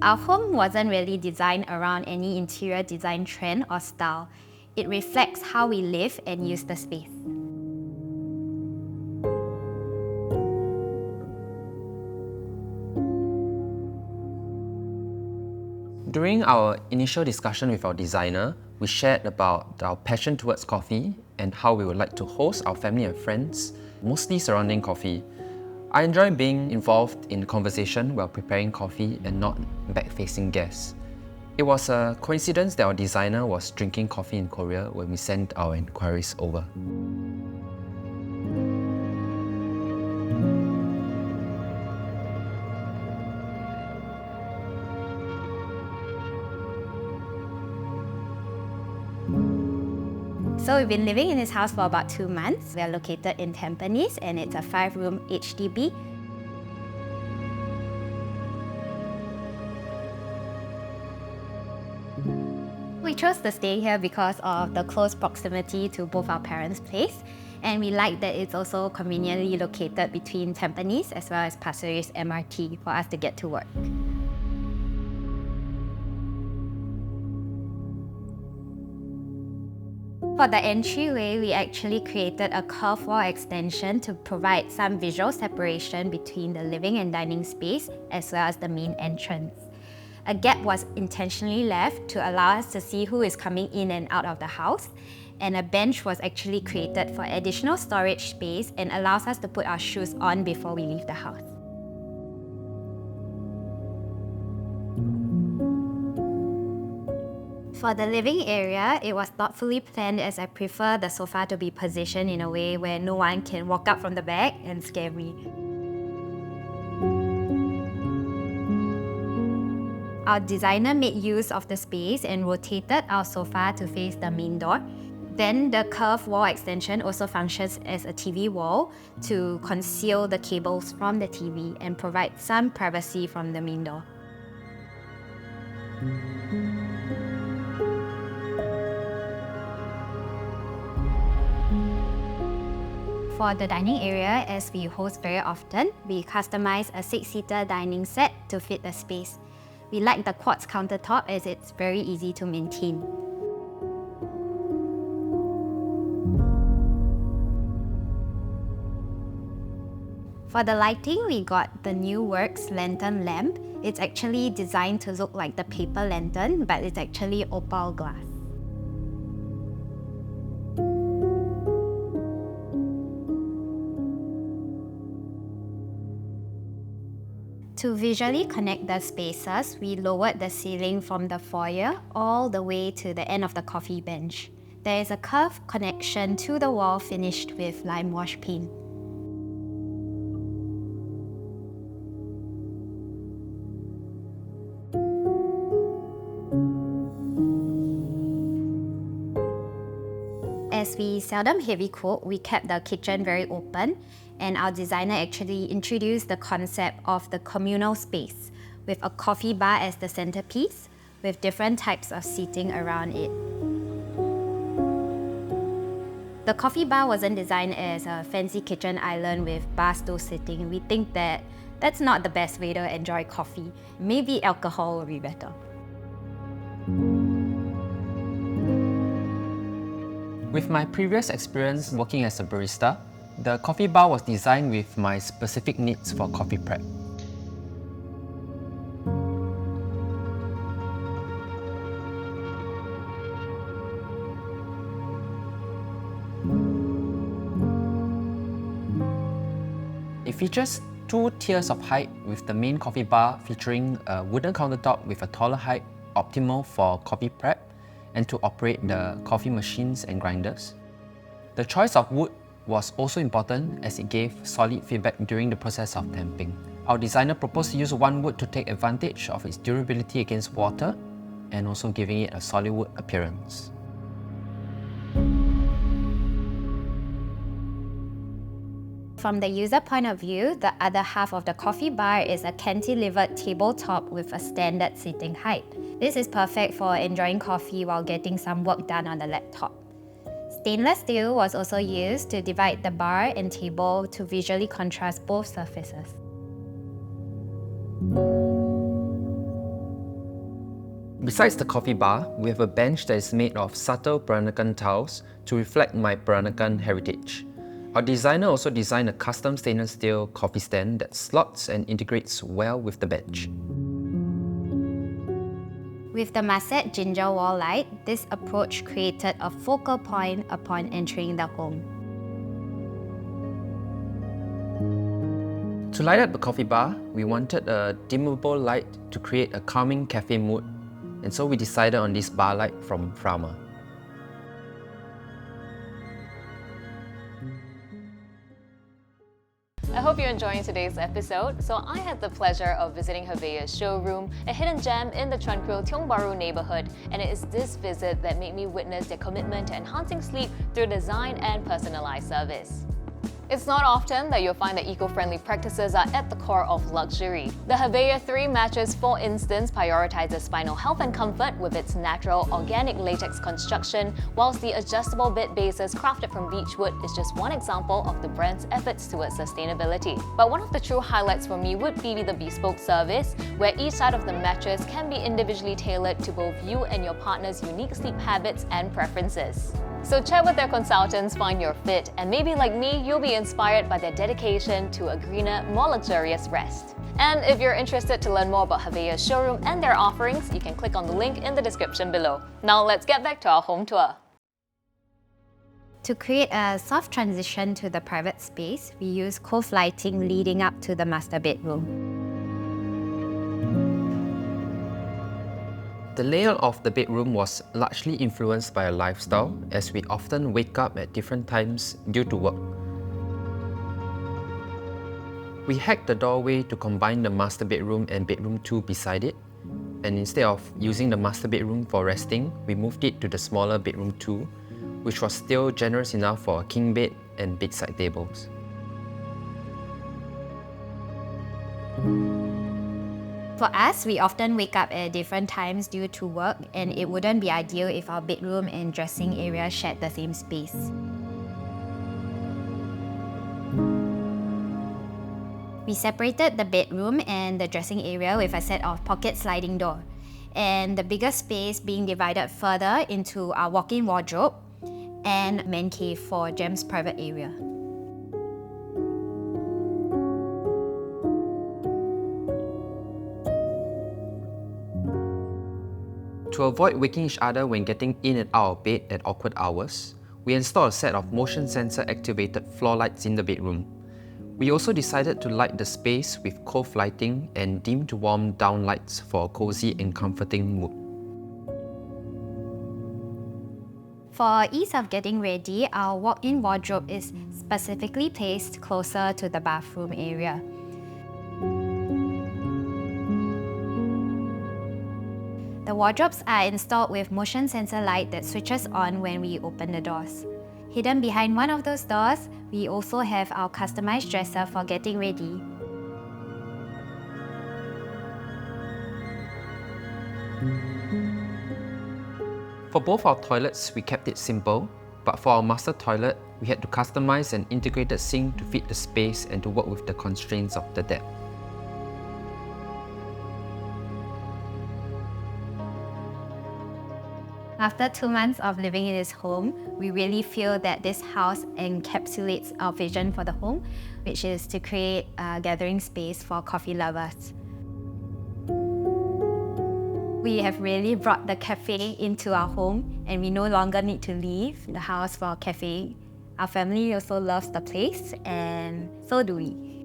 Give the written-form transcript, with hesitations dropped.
Our home wasn't really designed around any interior design trend or style. It reflects how we live and use the space. During our initial discussion with our designer, we shared about our passion towards coffee and how we would like to host our family and friends, mostly surrounding coffee. I enjoy being involved in conversation while preparing coffee and not back-facing guests. It was a coincidence that our designer was drinking coffee in Korea when we sent our inquiries over. So we've been living in this house for about 2 months. We are located in Tampines and it's a 5-room HDB. We chose to stay here because of the close proximity to both our parents' place, and we like that it's also conveniently located between Tampines as well as Pasir Ris MRT for us to get to work. For the entryway, we actually created a curved wall extension to provide some visual separation between the living and dining space as well as the main entrance. A gap was intentionally left to allow us to see who is coming in and out of the house, and a bench was actually created for additional storage space and allows us to put our shoes on before we leave the house. For the living area, it was thoughtfully planned as I prefer the sofa to be positioned in a way where no one can walk up from the back and scare me. Our designer made use of the space and rotated our sofa to face the main door. Then the curved wall extension also functions as a TV wall to conceal the cables from the TV and provide some privacy from the main door. For the dining area, as we host very often, we customize a 6-seater dining set to fit the space. We like the quartz countertop as it's very easy to maintain. For the lighting, we got the new Works lantern lamp. It's actually designed to look like the paper lantern, but it's actually opal glass. To visually connect the spaces, we lowered the ceiling from the foyer all the way to the end of the coffee bench. There is a curved connection to the wall finished with lime wash paint. As we seldom heavy cook, we kept the kitchen very open, and our designer actually introduced the concept of the communal space with a coffee bar as the centerpiece with different types of seating around it. The coffee bar wasn't designed as a fancy kitchen island with bar stool sitting. We think that that's not the best way to enjoy coffee. Maybe alcohol would be better. With my previous experience working as a barista, the coffee bar was designed with my specific needs for coffee prep. It features 2 tiers of height, with the main coffee bar featuring a wooden countertop with a taller height, optimal for coffee prep and to operate the coffee machines and grinders. The choice of wood was also important as it gave solid feedback during the process of tamping. Our designer proposed to use one wood to take advantage of its durability against water and also giving it a solid wood appearance. From the user point of view, the other half of the coffee bar is a cantilevered tabletop with a standard seating height. This is perfect for enjoying coffee while getting some work done on the laptop. Stainless steel was also used to divide the bar and table to visually contrast both surfaces. Besides the coffee bar, we have a bench that is made of subtle Peranakan tiles to reflect my Peranakan heritage. Our designer also designed a custom stainless steel coffee stand that slots and integrates well with the bench. With the Masset ginger wall light, this approach created a focal point upon entering the home. To light up the coffee bar, we wanted a dimmable light to create a calming cafe mood, and so we decided on this bar light from Frama. I hope you're enjoying today's episode. So I had the pleasure of visiting Heveya's showroom, a hidden gem in the tranquil Tiong Bahru neighborhood, and it is this visit that made me witness their commitment to enhancing sleep through design and personalized service. It's not often that you'll find that eco-friendly practices are at the core of luxury. The Heveya 3 mattress, for instance, prioritizes spinal health and comfort with its natural organic latex construction, whilst the adjustable bed bases crafted from beechwood is just one example of the brand's efforts towards sustainability. But one of the true highlights for me would be the bespoke service, where each side of the mattress can be individually tailored to both you and your partner's unique sleep habits and preferences. So chat with their consultants, find your fit, and maybe like me, you'll be inspired by their dedication to a greener, more luxurious rest. And if you're interested to learn more about Heveya's showroom and their offerings, you can click on the link in the description below. Now let's get back to our home tour. To create a soft transition to the private space, we use cove lighting leading up to the master bedroom. The layout of the bedroom was largely influenced by our lifestyle, as we often wake up at different times due to work. We hacked the doorway to combine the master bedroom and bedroom 2 beside it, and instead of using the master bedroom for resting, we moved it to the smaller bedroom 2, which was still generous enough for a king bed and bedside tables. For us, we often wake up at different times due to work, and it wouldn't be ideal if our bedroom and dressing area shared the same space. We separated the bedroom and the dressing area with a set of pocket sliding door, and the bigger space being divided further into our walk-in wardrobe and man cave for Gem's private area. To avoid waking each other when getting in and out of bed at awkward hours, we installed a set of motion sensor activated floor lights in the bedroom. We also decided to light the space with cove lighting and dim to warm down lights for a cozy and comforting mood. For ease of getting ready, our walk-in wardrobe is specifically placed closer to the bathroom area. The wardrobes are installed with motion sensor light that switches on when we open the doors. Hidden behind one of those doors, we also have our customized dresser for getting ready. For both our toilets, we kept it simple, but for our master toilet, we had to customize an integrated sink to fit the space and to work with the constraints of the depth. After 2 months of living in this home, we really feel that this house encapsulates our vision for the home, which is to create a gathering space for coffee lovers. We have really brought the cafe into our home, and we no longer need to leave the house for a cafe. Our family also loves the place, and so do we.